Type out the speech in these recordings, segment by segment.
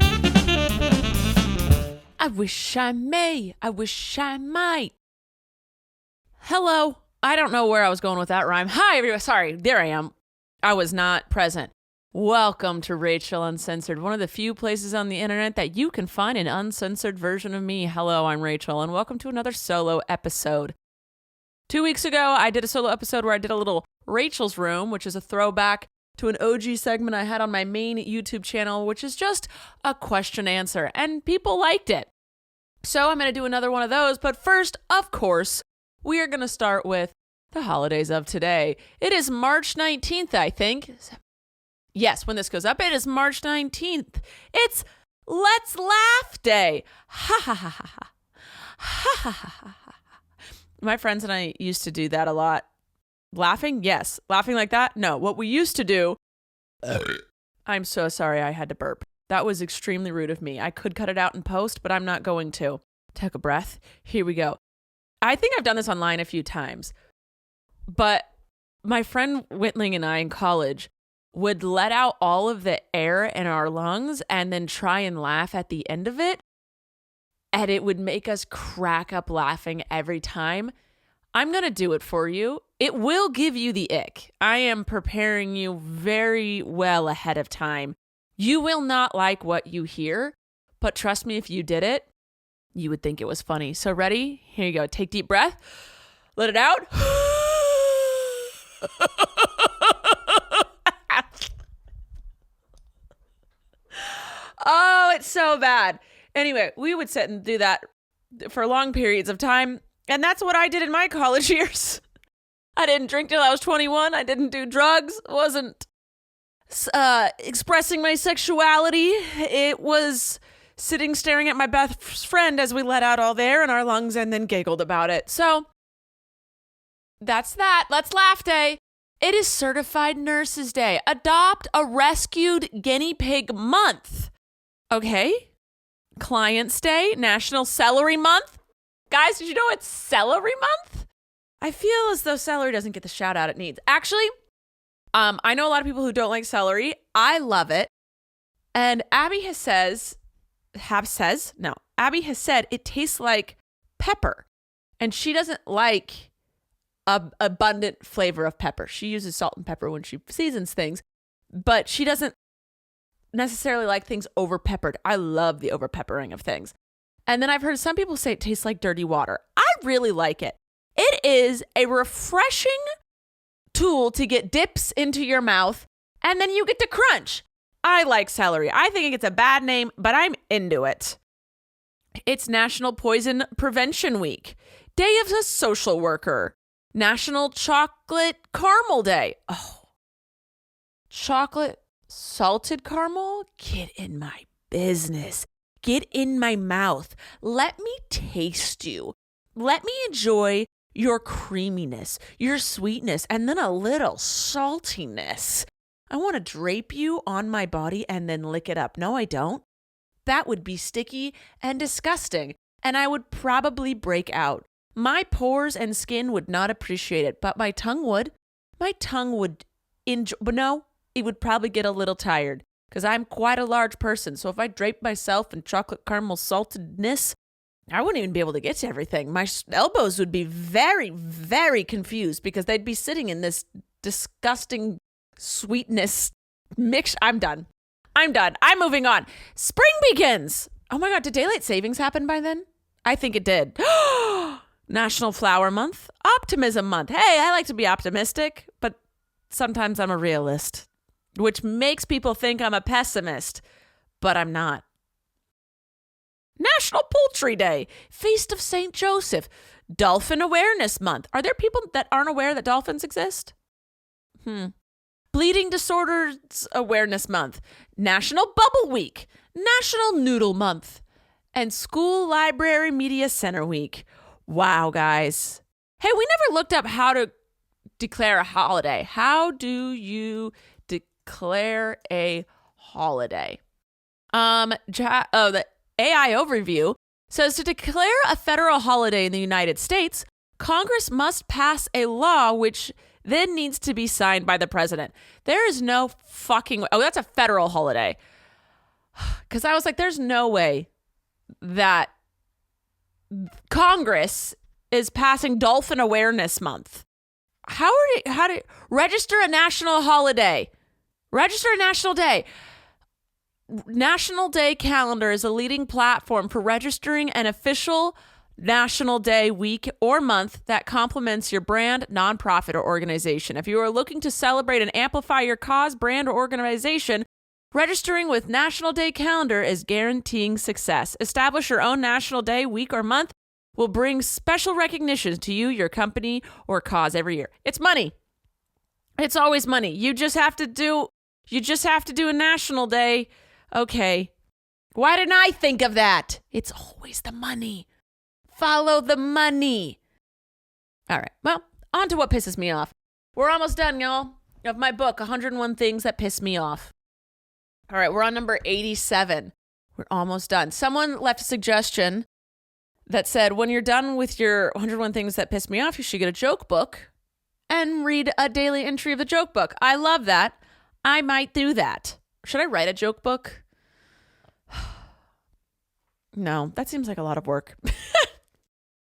I wish I may. I wish I might. Hello. I don't know where I was going with that rhyme. Hi, everyone. Sorry. There I am. I was not present. Welcome to Rachel Uncensored, one of the few places on the internet that you can find an uncensored version of me. Hello, I'm Rachel, and welcome to another solo episode. 2 weeks ago, I did a solo episode where I did a little Rachel's Room, which is a throwback to an OG segment I had on my main YouTube channel, which is just a question answer, and people liked it. So I'm going to do another one of those, but first, of course, we are going to start with the holidays of today. It is March 19th, I think. Yes, when this goes up, it is March 19th. It's Let's Laugh Day. Ha ha ha ha ha. Ha ha ha ha ha. My friends and I used to do that a lot. Laughing? Yes. Laughing like that? No. What we used to do... I'm so sorry I had to burp. That was extremely rude of me. I could cut it out in post, but I'm not going to. Take a breath. Here we go. I think I've done this online a few times, but my friend Whitling and I in college would let out all of the air in our lungs and then try and laugh at the end of it. And it would make us crack up laughing every time. I'm going to do it for you. It will give you the ick. I am preparing you very well ahead of time. You will not like what you hear, but trust me, if you did it, you would think it was funny. So ready? Here you go. Take deep breath. Let it out. Oh, it's so bad. Anyway, we would sit and do that for long periods of time. And that's what I did in my college years. I didn't drink till I was 21. I didn't do drugs. Wasn't expressing my sexuality. It was sitting staring at my best friend as we let out all the air in our lungs and then giggled about it. So that's that. Let's Laugh Day. It is Certified Nurses Day. Adopt a Rescued Guinea Pig Month. Okay. Clients Day, National Celery Month. Guys, did you know it's Celery Month? I feel as though celery doesn't get the shout out it needs. Actually, I know a lot of people who don't like celery. I love it. And Abby has said it tastes like pepper. And she doesn't like abundant flavor of pepper. She uses salt and pepper when she seasons things, but she doesn't necessarily like things over peppered. I love the over peppering of things. And then I've heard some people say it tastes like dirty water. I really like it. It is a refreshing tool to get dips into your mouth, and then you get to crunch. I like celery. I think it gets a bad name, but I'm into it. It's National Poison Prevention Week, Day of the Social Worker, National Chocolate Caramel Day. Oh, chocolate salted caramel? Get in my business. Get in my mouth. Let me taste you. Let me enjoy your creaminess, your sweetness, and then a little saltiness. I want to drape you on my body and then lick it up. No, I don't. That would be sticky and disgusting, and I would probably break out. My pores and skin would not appreciate it, but my tongue would. My tongue would enjoy, but no, it would probably get a little tired because I'm quite a large person. So if I draped myself in chocolate caramel saltedness, I wouldn't even be able to get to everything. My elbows would be very, very confused because they'd be sitting in this disgusting sweetness mix. I'm done. I'm moving on. Spring begins. Oh my God, did daylight savings happen by then? I think it did. National Flower Month, Optimism Month. Hey, I like to be optimistic, but sometimes I'm a realist, which makes people think I'm a pessimist, but I'm not. National Poultry Day, Feast of St. Joseph, Dolphin Awareness Month. Are there people that aren't aware that dolphins exist? Bleeding Disorders Awareness Month, National Bubble Week, National Noodle Month, and School Library Media Center Week. Wow, guys. Hey, we never looked up how to declare a holiday. How do you declare a holiday? The AI overview says to declare a federal holiday in the United States, Congress must pass a law which then needs to be signed by the president. There is no fucking way. Oh, that's a federal holiday. Because I was like, there's no way that Congress is passing Dolphin Awareness Month. How do register a national holiday? Register a national day. National Day Calendar is a leading platform for registering an official National Day week or month that complements your brand, nonprofit, or organization. If you are looking to celebrate and amplify your cause, brand, or organization, registering with National Day Calendar is guaranteeing success. Establish your own National Day week or month will bring special recognition to you, your company, or cause every year. It's money. It's always money. You just have to do a National Day. Okay. Why didn't I think of that? It's always the money. Follow the money. All right. Well, on to what pisses me off. We're almost done, y'all, of my book, 101 Things That Piss Me Off. All right. We're on number 87. We're almost done. Someone left a suggestion that said, when you're done with your 101 Things That Piss Me Off, you should get a joke book and read a daily entry of the joke book. I love that. I might do that. Should I write a joke book? No, that seems like a lot of work.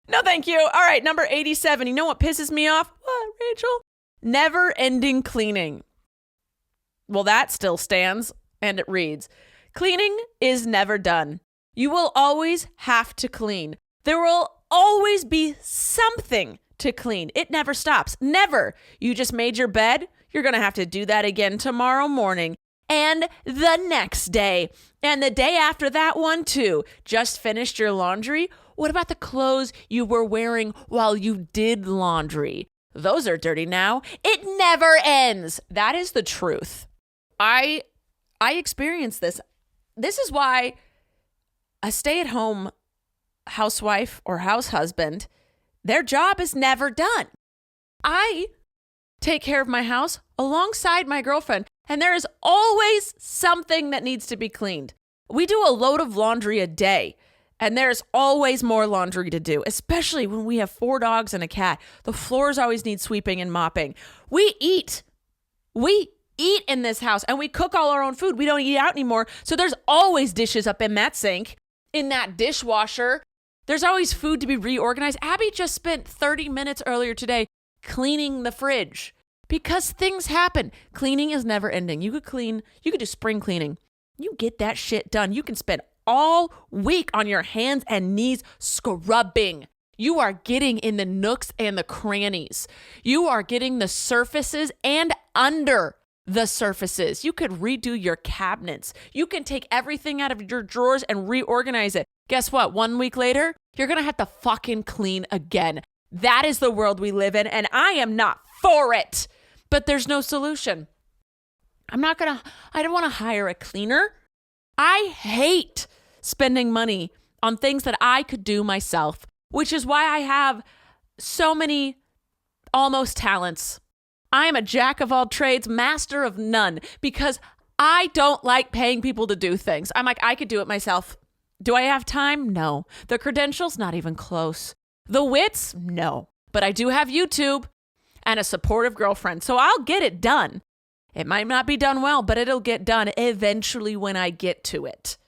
No, thank you. All right, number 87. You know what pisses me off? What, Rachel? Never-ending cleaning. Well, that still stands, and it reads, cleaning is never done. You will always have to clean. There will always be something to clean. It never stops. Never. You just made your bed. You're going to have to do that again tomorrow morning. And the next day. And the day after that one, too. Just finished your laundry? What about the clothes you were wearing while you did laundry? Those are dirty now. It never ends. That is the truth. I experienced this. This is why a stay-at-home housewife or house husband, their job is never done. I take care of my house alongside my girlfriend, and there is always something that needs to be cleaned. We do a load of laundry a day, and there's always more laundry to do, especially when we have 4 dogs and a cat. The floors always need sweeping and mopping. We eat in this house, and we cook all our own food. We don't eat out anymore, so there's always dishes up in that sink, in that dishwasher. There's always food to be reorganized. Abby just spent 30 minutes earlier today cleaning the fridge because things happen. Cleaning is never ending. You could do spring cleaning. You get that shit done. You can spend all week on your hands and knees scrubbing. You are getting in the nooks and the crannies. You are getting the surfaces and under the surfaces. You could redo your cabinets. You can take everything out of your drawers and reorganize it. Guess what? 1 week later, you're going to have to fucking clean again. That is the world we live in, and I am not for it. But there's no solution. I don't want to hire a cleaner. I hate spending money on things that I could do myself, which is why I have so many almost talents. I am a jack of all trades, master of none, because I don't like paying people to do things. I'm like, I could do it myself. Do I have time? No. The credentials? Not even close. The wits? No. But I do have YouTube and a supportive girlfriend, so I'll get it done. It might not be done well, but it'll get done eventually when I get to it.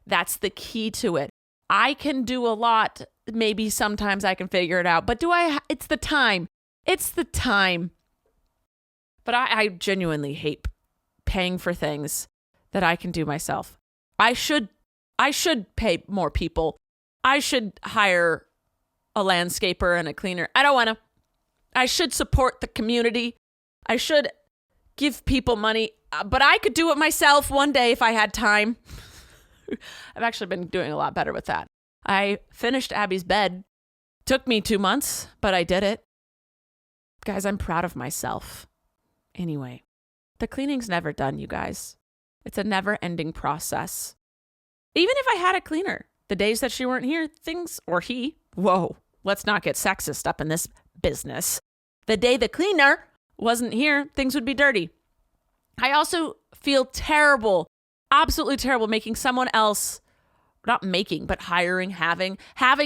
That's the key to it. I can do a lot. Maybe sometimes I can figure it out, but it's the time. It's the time. But I genuinely hate paying for things that I can do myself. I should pay more people. I should hire a landscaper and a cleaner. I don't want to. I should support the community. I should give people money, but I could do it myself one day if I had time. I've actually been doing a lot better with that. I finished Abby's bed. Took me 2 months, but I did it. Guys, I'm proud of myself. Anyway, the cleaning's never done, you guys. It's a never-ending process. Even if I had a cleaner, the days that she weren't here, whoa, let's not get sexist up in this business. The day the cleaner wasn't here, things would be dirty. I also feel terrible, absolutely terrible, making someone else, not making, but hiring, having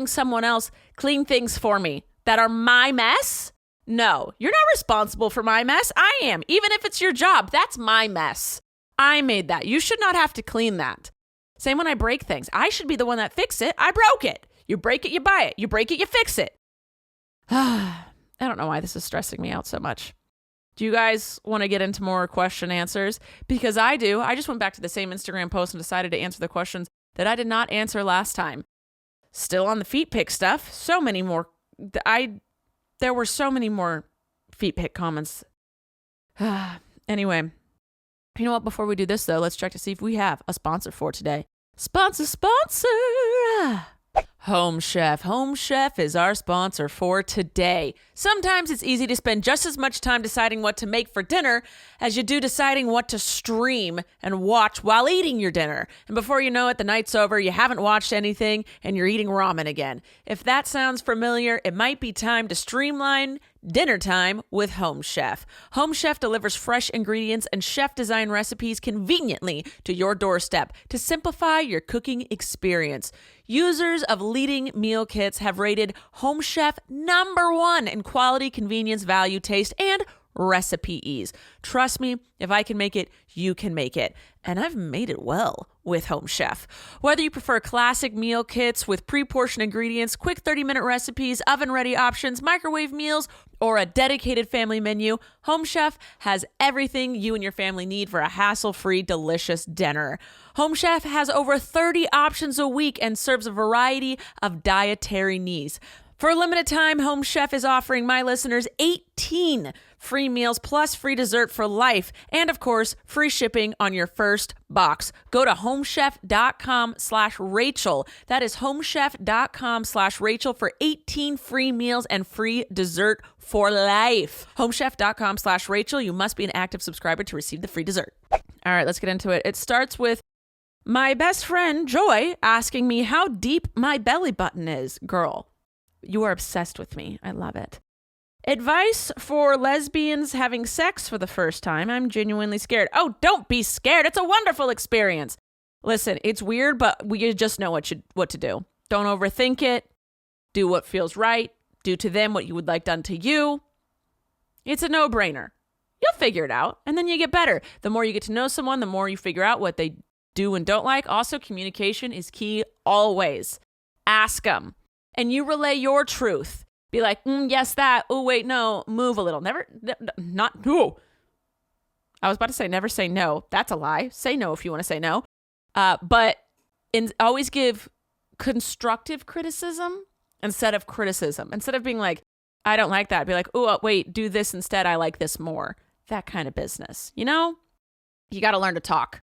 someone else clean things for me that are my mess. No, you're not responsible for my mess. I am. Even if it's your job, that's my mess. I made that. You should not have to clean that. Same when I break things. I should be the one that fixed it. I broke it. You break it, you buy it. You break it, you fix it. I don't know why this is stressing me out so much. Do you guys want to get into more question answers? Because I do. I just went back to the same Instagram post and decided to answer the questions that I did not answer last time. Still on the feet pic stuff. So many more. There were so many more feet pic comments. Anyway, you know what? Before we do this, though, let's check to see if we have a sponsor for today. Sponsor! Home Chef. Home Chef is our sponsor for today. Sometimes it's easy to spend just as much time deciding what to make for dinner as you do deciding what to stream and watch while eating your dinner. And before you know it, the night's over, you haven't watched anything, and you're eating ramen again. If that sounds familiar, it might be time to streamline dinner time with Home Chef. Home Chef delivers fresh ingredients and chef-design recipes conveniently to your doorstep to simplify your cooking experience. Users of leading meal kits have rated Home Chef #1 in quality, convenience, value, taste, and recipe ease. Trust me, if I can make it, you can make it. And I've made it well with Home Chef. Whether you prefer classic meal kits with pre-portioned ingredients, quick 30-minute recipes, oven-ready options, microwave meals, or a dedicated family menu, Home Chef has everything you and your family need for a hassle-free, delicious dinner. Home Chef has over 30 options a week and serves a variety of dietary needs. For a limited time, Home Chef is offering my listeners 18 free meals plus free dessert for life. And of course, free shipping on your first box. Go to homechef.com/Rachel. That is homechef.com/Rachel for 18 free meals and free dessert for life. Homechef.com/Rachel. You must be an active subscriber to receive the free dessert. All right, let's get into it. It starts with my best friend, Joy, asking me how deep my belly button is. Girl, you are obsessed with me. I love it. Advice for lesbians having sex for the first time. I'm genuinely scared. Oh, don't be scared. It's a wonderful experience. Listen, it's weird, but we just know what to do. Don't overthink it. Do what feels right. Do to them what you would like done to you. It's a no-brainer. You'll figure it out, and then you get better. The more you get to know someone, the more you figure out what they do and don't like. Also, communication is key always. Ask them. And you relay your truth. Be like, yes, that. Oh, wait, no. Move a little. No. I was about to say never say no. That's a lie. Say no if you want to say no. But always give constructive criticism instead of criticism. Instead of being like, I don't like that. Be like, oh, wait, do this instead. I like this more. That kind of business. You know? You got to learn to talk.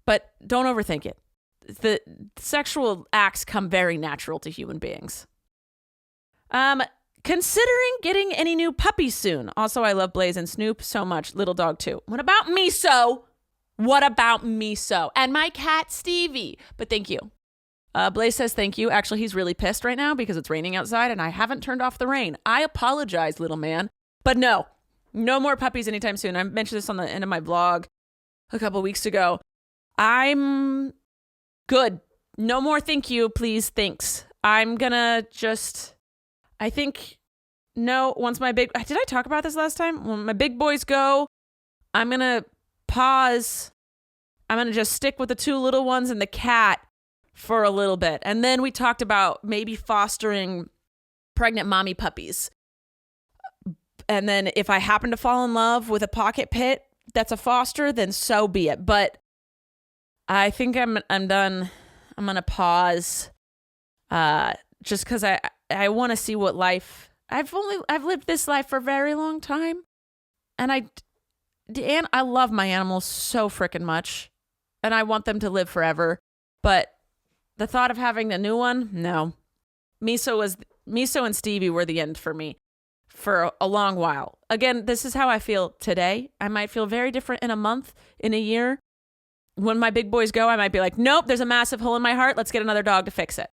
But don't overthink it. The sexual acts come very natural to human beings. Considering getting any new puppies soon. Also, I love Blaze and Snoop so much. Little dog too. What about Miso? And my cat Stevie. But thank you. Blaze says thank you. Actually, he's really pissed right now because it's raining outside and I haven't turned off the rain. I apologize, little man. But no more puppies anytime soon. I mentioned this on the end of my vlog a couple weeks ago. I'm good. No more thank you, please, thanks. I'm gonna once my did I talk about this last time? When my big boys go, I'm gonna pause. I'm gonna just stick with the 2 little ones and the cat for a little bit. And then we talked about maybe fostering pregnant mommy puppies. And then if I happen to fall in love with a pocket pit that's a foster, then so be it. But I think I'm done. I'm gonna pause, just because I want to see what life. I've lived this life for a very long time, and I love my animals so freaking much, and I want them to live forever. But the thought of having a new one, no. Miso and Stevie were the end for me for a long while. Again, this is how I feel today. I might feel very different in a month, in a year. When my big boys go, I might be like, nope, there's a massive hole in my heart. Let's get another dog to fix it.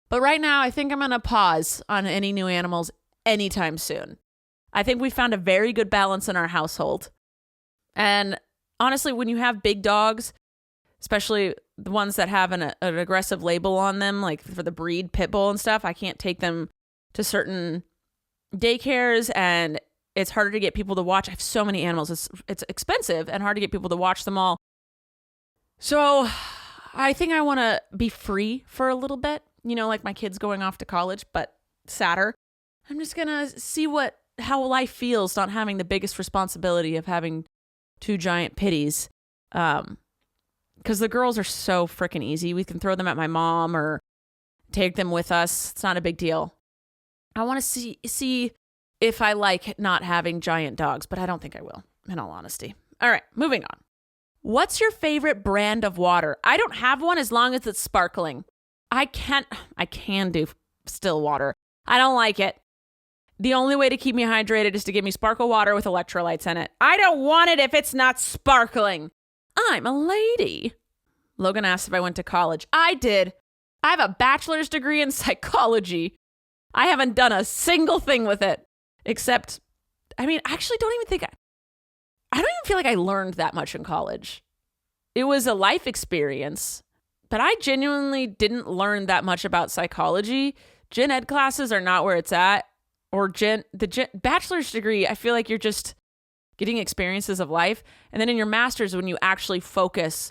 But right now, I think I'm going to pause on any new animals anytime soon. I think we found a very good balance in our household. And honestly, when you have big dogs, especially the ones that have an aggressive label on them, like for the breed pit bull and stuff, I can't take them to certain daycares, and it's harder to get people to watch. I have so many animals. It's expensive and hard to get people to watch them all. So I think I want to be free for a little bit, like my kids going off to college, but sadder. I'm just going to see how life feels not having the biggest responsibility of having two giant pitties. Because the girls are so freaking easy. We can throw them at my mom or take them with us. It's not a big deal. I want to see if I like not having giant dogs, but I don't think I will, in all honesty. All right, moving on. What's your favorite brand of water? I don't have one as long as it's sparkling. I can do still water. I don't like it. The only way to keep me hydrated is to give me sparkle water with electrolytes in it. I don't want it if it's not sparkling. I'm a lady. Logan asked if I went to college. I did. I have a bachelor's degree in psychology. I haven't done a single thing with it except, actually I don't even feel like I learned that much in college. It was a life experience, but I genuinely didn't learn that much about psychology. Gen ed classes are not where it's at. Or the bachelor's degree, I feel like you're just getting experiences of life. And then in your master's, when you actually focus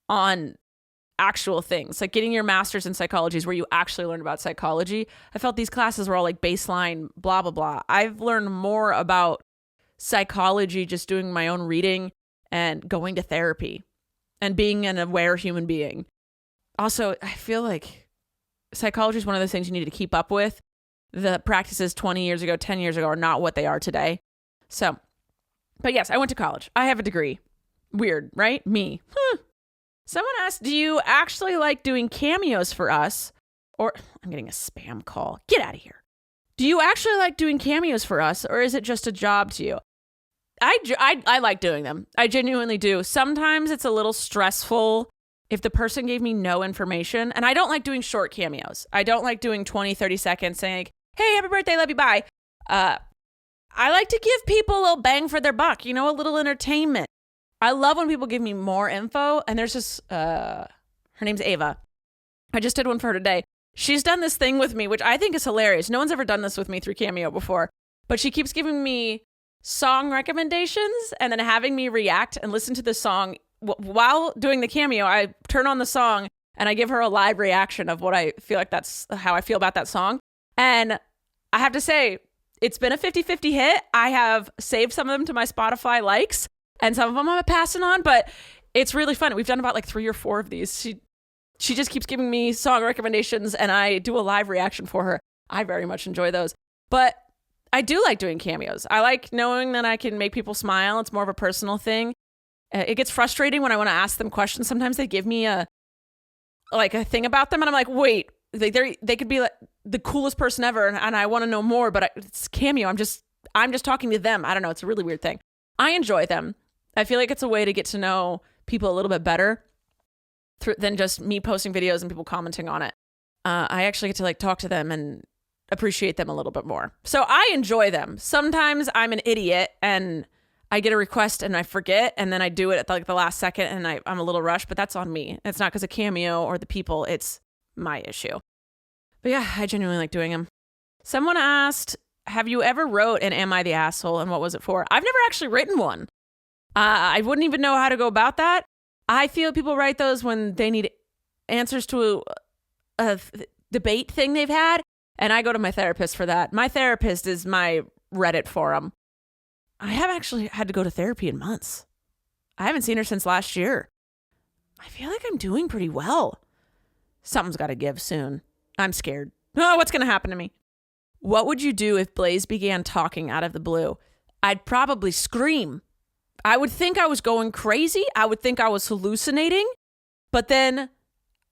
on actual things, like getting your master's in psychology is where you actually learn about psychology. I felt these classes were all like baseline, blah, blah, blah. I've learned more about psychology just doing my own reading and going to therapy and being an aware human being. Also, I feel like psychology is one of those things you need to keep up with. The practices 20 years ago, 10 years ago are not what they are today. So, but yes, I went to college. I have a degree. Weird, right? Me. Someone asked, do you actually like doing cameos for us? Or, I'm getting a spam call. Get out of here. Do you actually like doing cameos for us, or is it just a job to you? I like doing them. I genuinely do. Sometimes it's a little stressful if the person gave me no information, and I don't like doing short cameos. I don't like doing 20, 30 seconds saying, hey, happy birthday, love you, bye. I like to give people a little bang for their buck, a little entertainment. I love when people give me more info, and there's this, her name's Ava. I just did one for her today. She's done this thing with me, which I think is hilarious. No one's ever done this with me through Cameo before, but she keeps giving me song recommendations and then having me react and listen to the song. While doing the Cameo, I turn on the song and I give her a live reaction of what I feel like that's how I feel about that song. And I have to say, it's been a 50-50 hit. I have saved some of them to my Spotify likes and some of them I'm passing on, but it's really fun. We've done about like 3 or 4 of these. She just keeps giving me song recommendations and I do a live reaction for her. I very much enjoy those. But I do like doing cameos. I like knowing that I can make people smile. It's more of a personal thing. It gets frustrating when I want to ask them questions. Sometimes they give me a thing about them and I'm like, wait, they could be like the coolest person ever and I want to know more, but it's Cameo. I'm just talking to them. I don't know. It's a really weird thing. I enjoy them. I feel like it's a way to get to know people a little bit better than just me posting videos and people commenting on it. I actually get to talk to them and appreciate them a little bit more. So I enjoy them. Sometimes I'm an idiot and I get a request and I forget and then I do it at the last second and I'm a little rushed, but that's on me. It's not because of Cameo or the people. It's my issue. But yeah, I genuinely like doing them. Someone asked, have you ever wrote an Am I the Asshole and what was it for? I've never actually written one. I wouldn't even know how to go about that. I feel people write those when they need answers to a debate thing they've had. And I go to my therapist for that. My therapist is my Reddit forum. I haven't actually had to go to therapy in months. I haven't seen her since last year. I feel like I'm doing pretty well. Something's got to give soon. I'm scared. Oh, what's going to happen to me? What would you do if Blaze began talking out of the blue? I'd probably scream. I would think I was going crazy. I would think I was hallucinating. But then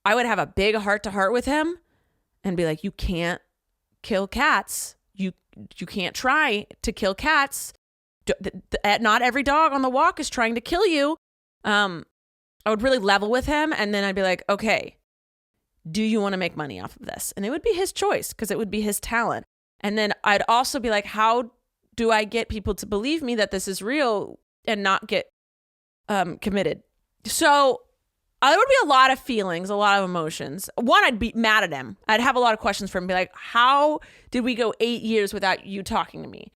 I would have a big heart-to-heart with him and be like, you can't kill cats. You can't try to kill cats. Not every dog on the walk is trying to kill you. I would really level with him. And then I'd be like, okay, do you want to make money off of this? And it would be his choice because it would be his talent. And then I'd also be like, how do I get people to believe me that this is real and not get committed? So there would be a lot of feelings, a lot of emotions. One, I'd be mad at him. I'd have a lot of questions for him. Be like, how did we go 8 years without you talking to me?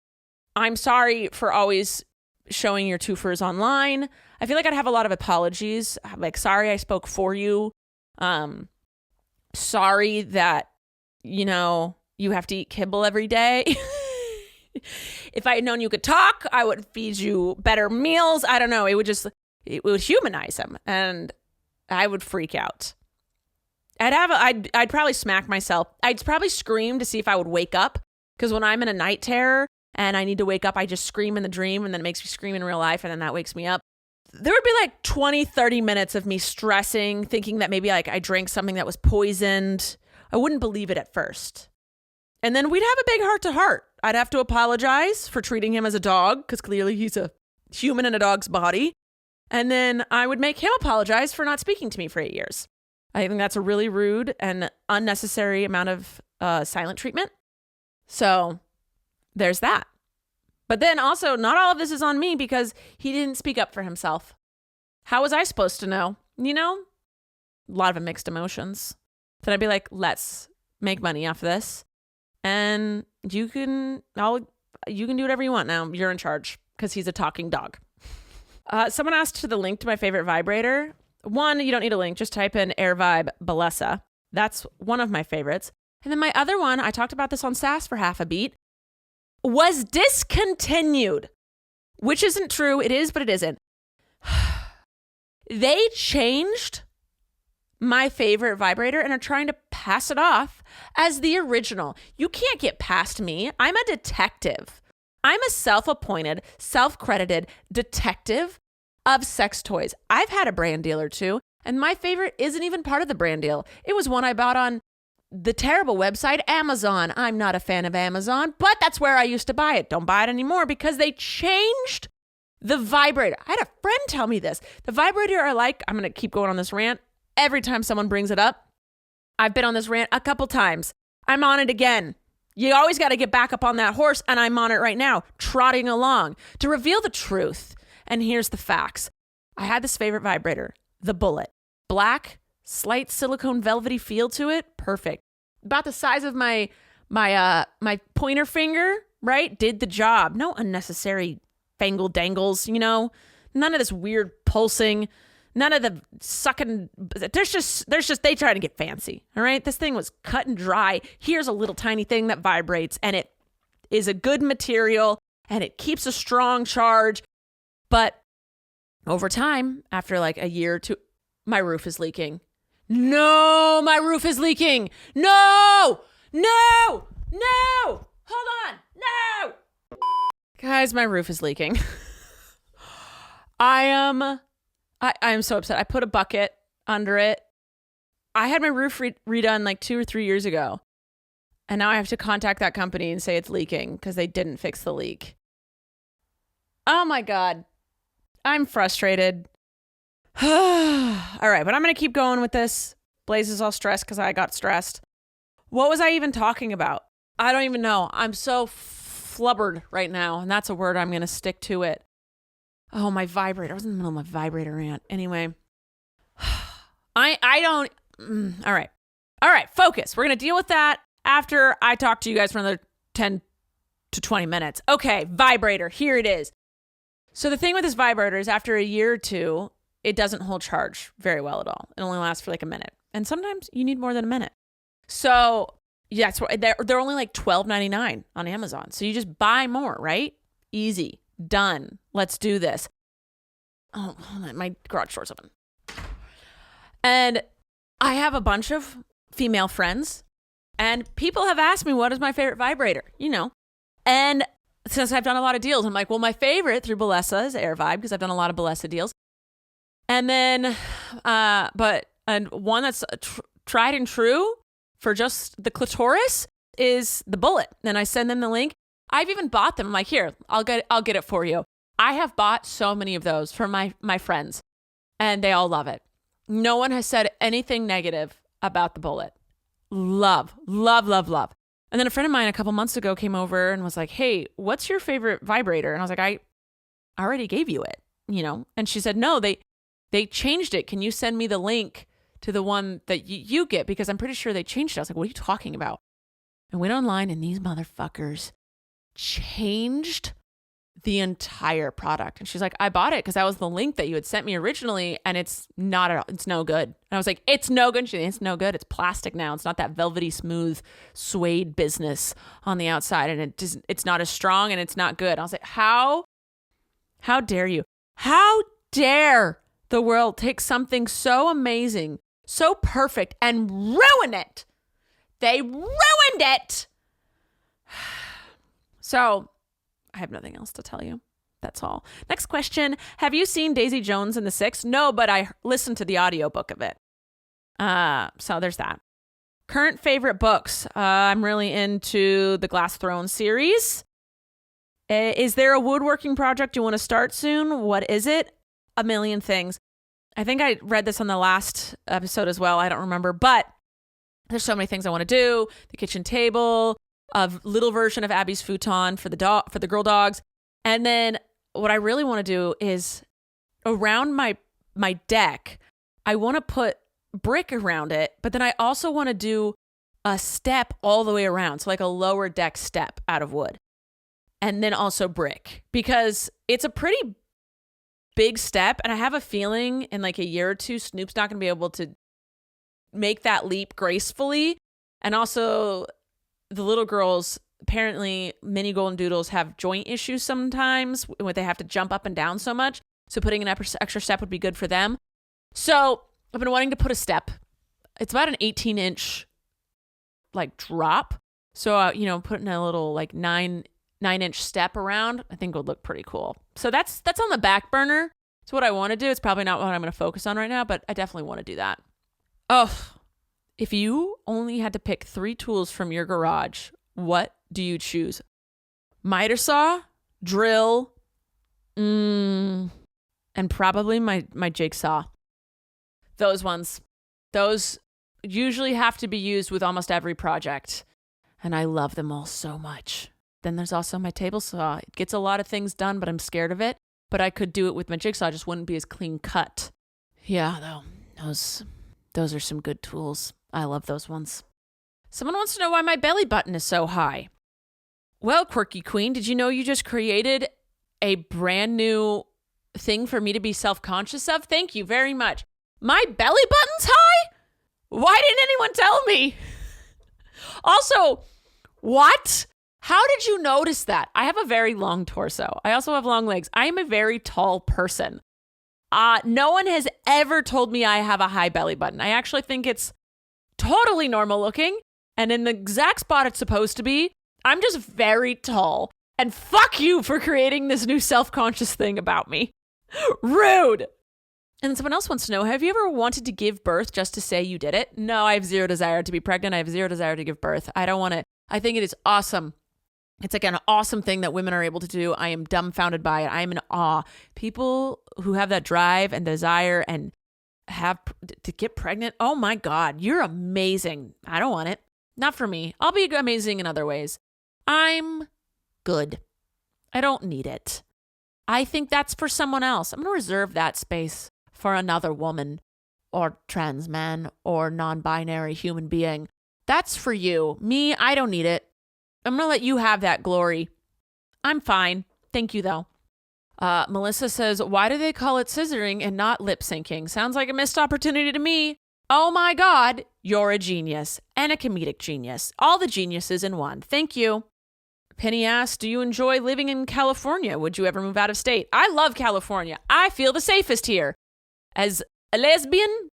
I'm sorry for always showing your twofers online. I feel like I'd have a lot of apologies. Like, sorry I spoke for you. Sorry that, you have to eat kibble every day. If I had known you could talk, I would feed you better meals. I don't know. It would humanize him, and I would freak out. I'd probably smack myself. I'd probably scream to see if I would wake up, because when I'm in a night terror and I need to wake up, I just scream in the dream, and then it makes me scream in real life, and then that wakes me up. There would be like 20, 30 minutes of me stressing, thinking that maybe like I drank something that was poisoned. I wouldn't believe it at first. And then we'd have a big heart-to-heart. I'd have to apologize for treating him as a dog, because clearly he's a human in a dog's body. And then I would make him apologize for not speaking to me for 8 years. I think that's a really rude and unnecessary amount of silent treatment. So there's that. But then also, not all of this is on me, because he didn't speak up for himself. How was I supposed to know? A lot of mixed emotions. Then I'd be like, let's make money off this. And you can do whatever you want now. You're in charge, because he's a talking dog. Someone asked for the link to my favorite vibrator. One, you don't need a link. Just type in Air Vibe Bellesa. That's one of my favorites. And then my other one, I talked about this on SAS for half a beat, was discontinued, which isn't true. It is, but it isn't. They changed my favorite vibrator and are trying to pass it off as the original. You can't get past me. I'm a detective. I'm a self-appointed, self-credited detective of sex toys. I've had a brand deal or two, and my favorite isn't even part of the brand deal. It was one I bought on the terrible website Amazon. I'm not a fan of Amazon, but that's where I used to buy it. Don't buy it anymore, because they changed the vibrator. I had a friend tell me this. The vibrator I like, I'm going to keep going on this rant. Every time someone brings it up, I've been on this rant a couple times. I'm on it again. You always got to get back up on that horse, and I'm on it right now, trotting along to reveal the truth. And here's the facts. I had this favorite vibrator, the Bullet. Black, slight silicone velvety feel to it, perfect. About the size of my pointer finger, right? Did the job. No unnecessary fangle dangles, none of this weird pulsing. None of the sucking. There's just they try to get fancy. All right. This thing was cut and dry. Here's a little tiny thing that vibrates, and it is a good material, and it keeps a strong charge. But over time, after like a year or two, my roof is leaking. No, my roof is leaking. No. Hold on. No. Guys, my roof is leaking. I am so upset. I put a bucket under it. I had my roof redone like 2 or 3 years ago. And now I have to contact that company and say it's leaking because they didn't fix the leak. Oh my God. I'm frustrated. All right, but I'm going to keep going with this. Blaze is all stressed because I got stressed. What was I even talking about? I don't even know. I'm so flubbered right now. And that's a word. I'm going to stick to it. Oh, my vibrator. I was in the middle of my vibrator rant. Anyway, I don't. All right. Focus. We're going to deal with that after I talk to you guys for another 10 to 20 minutes. Okay. Vibrator. Here it is. So the thing with this vibrator is after a year or two, it doesn't hold charge very well at all. It only lasts for like a minute. And sometimes you need more than a minute. So yeah, they're only like $12.99 on Amazon. So you just buy more, right? Easy. Done. Let's do this. Oh, hold on. My garage door's open. And I have a bunch of female friends, and people have asked me, what is my favorite vibrator? And since I've done a lot of deals, I'm like, well, my favorite through Bellesa is Air Vibe, because I've done a lot of Bellesa deals. And then, and one that's tried and true for just the clitoris is the Bullet. And I send them the link. I've even bought them. I'm like, here, I'll get it for you. I have bought so many of those for my friends, and they all love it. No one has said anything negative about the Bullet. Love. And then a friend of mine a couple months ago came over and was like, hey, what's your favorite vibrator? And I was like, I already gave you it, And she said, no, they changed it. Can you send me the link to the one that you get? Because I'm pretty sure they changed it. I was like, what are you talking about? I went online, and these motherfuckers changed the entire product. And she's like, I bought it because that was the link that you had sent me originally, and it's not at all, it's no good. And I was like, it's no good. And she's like, it's no good. It's plastic now. It's not that velvety, smooth, suede business on the outside, and it's not as strong, and it's not good. I was like, how dare you? How dare the world take something so amazing, so perfect, and ruin it? They ruined it. So I have nothing else to tell you. That's all. Next question. Have you seen Daisy Jones and the Six? No, but I listened to the audiobook of it. So there's that. Current favorite books. I'm really into the Glass Throne series. Is there a woodworking project you want to start soon? What is it? A million things. I think I read this on the last episode as well. I don't remember, but there's so many things I want to do. The kitchen table, a little version of Abby's futon for the girl dogs. And then what I really want to do is around my deck, I want to put brick around it, but then I also want to do a step all the way around. So like a lower deck step out of wood. And then also brick, because it's a pretty big step. And I have a feeling in like a year or two, Snoop's not going to be able to make that leap gracefully. And also the little girls, apparently mini golden doodles have joint issues sometimes when they have to jump up and down so much. So putting an extra step would be good for them. So I've been wanting to put a step. It's about an 18-inch like drop. So, putting a little like 9-inch step around, I think would look pretty cool. So that's on the back burner. It's what I want to do. It's probably not what I'm going to focus on right now, but I definitely want to do that. Oh, if you only had to pick 3 tools from your garage, what do you choose? Miter saw, drill, and probably my jigsaw. Those ones. Those usually have to be used with almost every project. And I love them all so much. Then there's also my table saw. It gets a lot of things done, but I'm scared of it. But I could do it with my jigsaw, just wouldn't be as clean cut. Yeah, though. Those are some good tools. I love those ones. Someone wants to know why my belly button is so high. Well, Quirky Queen, did you know you just created a brand new thing for me to be self-conscious of? Thank you very much. My belly button's high? Why didn't anyone tell me? Also, what? How did you notice that? I have a very long torso. I also have long legs. I am a very tall person. No one has ever told me I have a high belly button. I actually think it's totally normal looking. And in the exact spot it's supposed to be, I'm just very tall. And fuck you for creating this new self-conscious thing about me. Rude. And then someone else wants to know, have you ever wanted to give birth just to say you did it? No, I have zero desire to be pregnant. I have zero desire to give birth. I don't want to. I think it is awesome. It's like an awesome thing that women are able to do. I am dumbfounded by it. I am in awe. People who have that drive and desire and have to get pregnant. Oh my God, you're amazing. I don't want it. Not for me. I'll be amazing in other ways. I'm good. I don't need it. I think that's for someone else. I'm going to reserve that space for another woman or trans man or non-binary human being. That's for you. Me, I don't need it. I'm going to let you have that glory. I'm fine. Thank you, though. Melissa says, why do they call it scissoring and not lip syncing? Sounds like a missed opportunity to me. Oh my God, you're a genius and a comedic genius. All the geniuses in one. Thank you. Penny asked, do you enjoy living in California? Would you ever move out of state? I love California. I feel the safest here. As a lesbian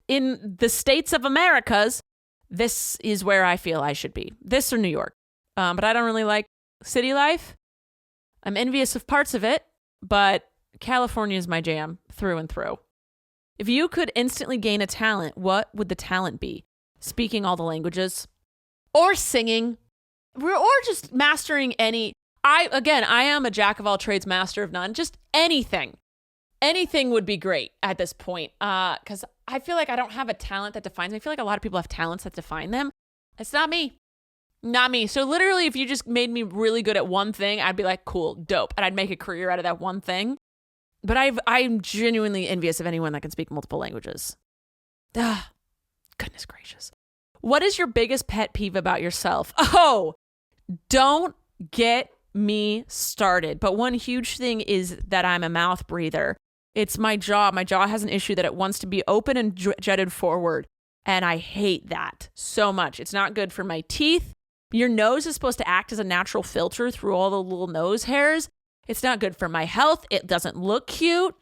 in the states of Americas, this is where I feel I should be. This or New York. But I don't really like city life. I'm envious of parts of it, but California is my jam through and through. If you could instantly gain a talent, what would the talent be? Speaking all the languages, or singing, or just mastering any. I am a jack of all trades, master of none. Just anything. Anything would be great at this point. Because I feel like I don't have a talent that defines me. I feel like a lot of people have talents that define them. It's not me. Not me. So literally, if you just made me really good at one thing, I'd be like, cool, dope. And I'd make a career out of that one thing. But I'm genuinely envious of anyone that can speak multiple languages. Goodness gracious. What is your biggest pet peeve about yourself? Oh, don't get me started. But one huge thing is that I'm a mouth breather. It's my jaw. My jaw has an issue that it wants to be open and jutted forward. And I hate that so much. It's not good for my teeth. Your nose is supposed to act as a natural filter through all the little nose hairs. It's not good for my health. It doesn't look cute.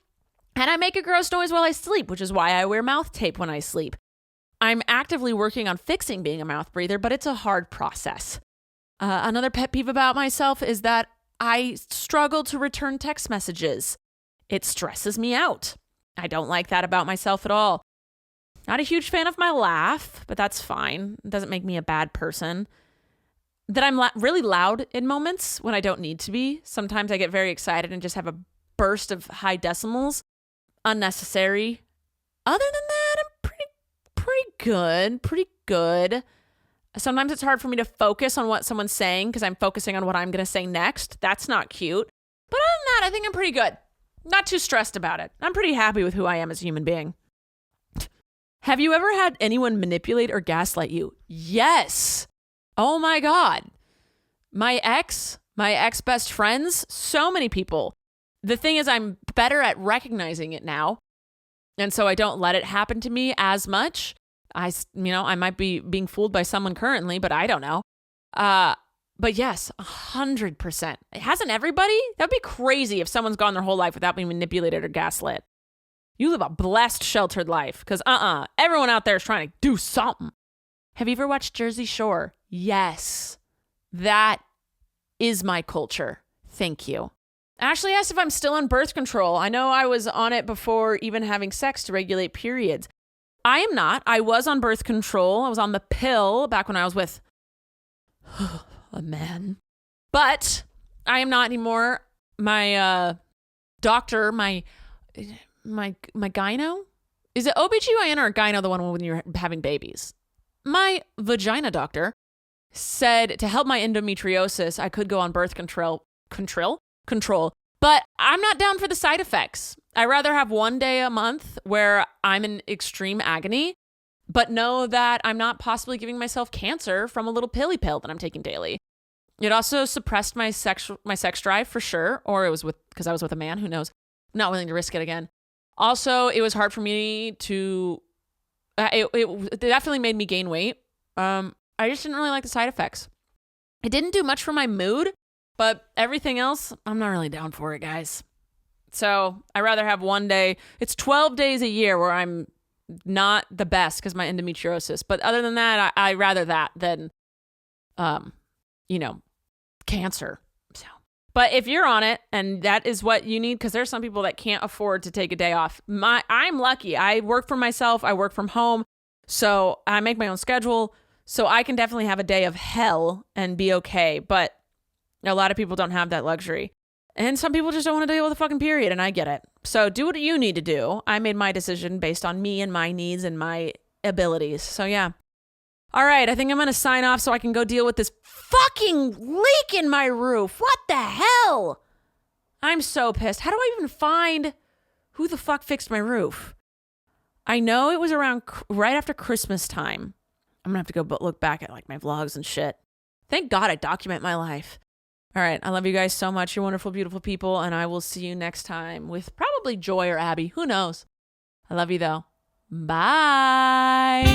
And I make a gross noise while I sleep, which is why I wear mouth tape when I sleep. I'm actively working on fixing being a mouth breather, but it's a hard process. Another pet peeve about myself is that I struggle to return text messages. It stresses me out. I don't like that about myself at all. Not a huge fan of my laugh, but that's fine. It doesn't make me a bad person. That I'm really loud in moments when I don't need to be. Sometimes I get very excited and just have a burst of high decimals. Unnecessary. Other than that, I'm pretty good. Sometimes it's hard for me to focus on what someone's saying because I'm focusing on what I'm going to say next. That's not cute. But other than that, I think I'm pretty good. Not too stressed about it. I'm pretty happy with who I am as a human being. Have you ever had anyone manipulate or gaslight you? Yes. Oh my God. My ex best friends, so many people. The thing is, I'm better at recognizing it now. And so I don't let it happen to me as much. I might be being fooled by someone currently, but I don't know. But yes, 100%. Hasn't everybody? That'd be crazy if someone's gone their whole life without being manipulated or gaslit. You live a blessed, sheltered life because everyone out there is trying to do something. Have you ever watched Jersey Shore? Yes. That is my culture. Thank you. Ashley asked if I'm still on birth control. I know I was on it before even having sex to regulate periods. I am not. I was on birth control. I was on the pill back when I was with a man. But I am not anymore. My doctor, my gyno? Is it OBGYN or gyno, the one when you're having babies? My vagina doctor said to help my endometriosis, I could go on birth control. But I'm not down for the side effects. I rather have one day a month where I'm in extreme agony, but know that I'm not possibly giving myself cancer from a little pilly pill that I'm taking daily. It also suppressed my sex drive for sure, or it was because I was with a man, who knows. I'm not willing to risk it again. Also, it was hard for me to, it definitely made me gain weight. I just didn't really like the side effects. It didn't do much for my mood, but everything else, I'm not really down for it, guys. So I rather have one day. It's 12 days a year where I'm not the best because my endometriosis. But other than that, I rather that than, cancer. So, but if you're on it and that is what you need, because there's some people that can't afford to take a day off. I'm lucky. I work for myself. I work from home. So I make my own schedule. So I can definitely have a day of hell and be okay. But a lot of people don't have that luxury. And some people just don't want to deal with a fucking period, and I get it. So do what you need to do. I made my decision based on me and my needs and my abilities. So yeah. All right, I think I'm going to sign off so I can go deal with this fucking leak in my roof. What the hell? I'm so pissed. How do I even find who the fuck fixed my roof? I know it was around right after Christmas time. I'm going to have to go look back at like my vlogs and shit. Thank God I document my life. All right. I love you guys so much. You're wonderful, beautiful people. And I will see you next time with probably Joy or Abby. Who knows? I love you though. Bye.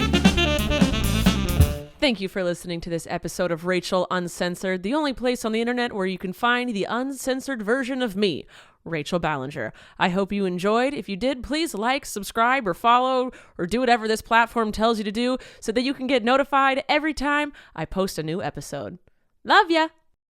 Thank you for listening to this episode of Rachel Uncensored, the only place on the internet where you can find the uncensored version of me, Rachel Ballinger. I hope you enjoyed. If you did, please like, subscribe, or follow, or do whatever this platform tells you to do so that you can get notified every time I post a new episode. Love ya.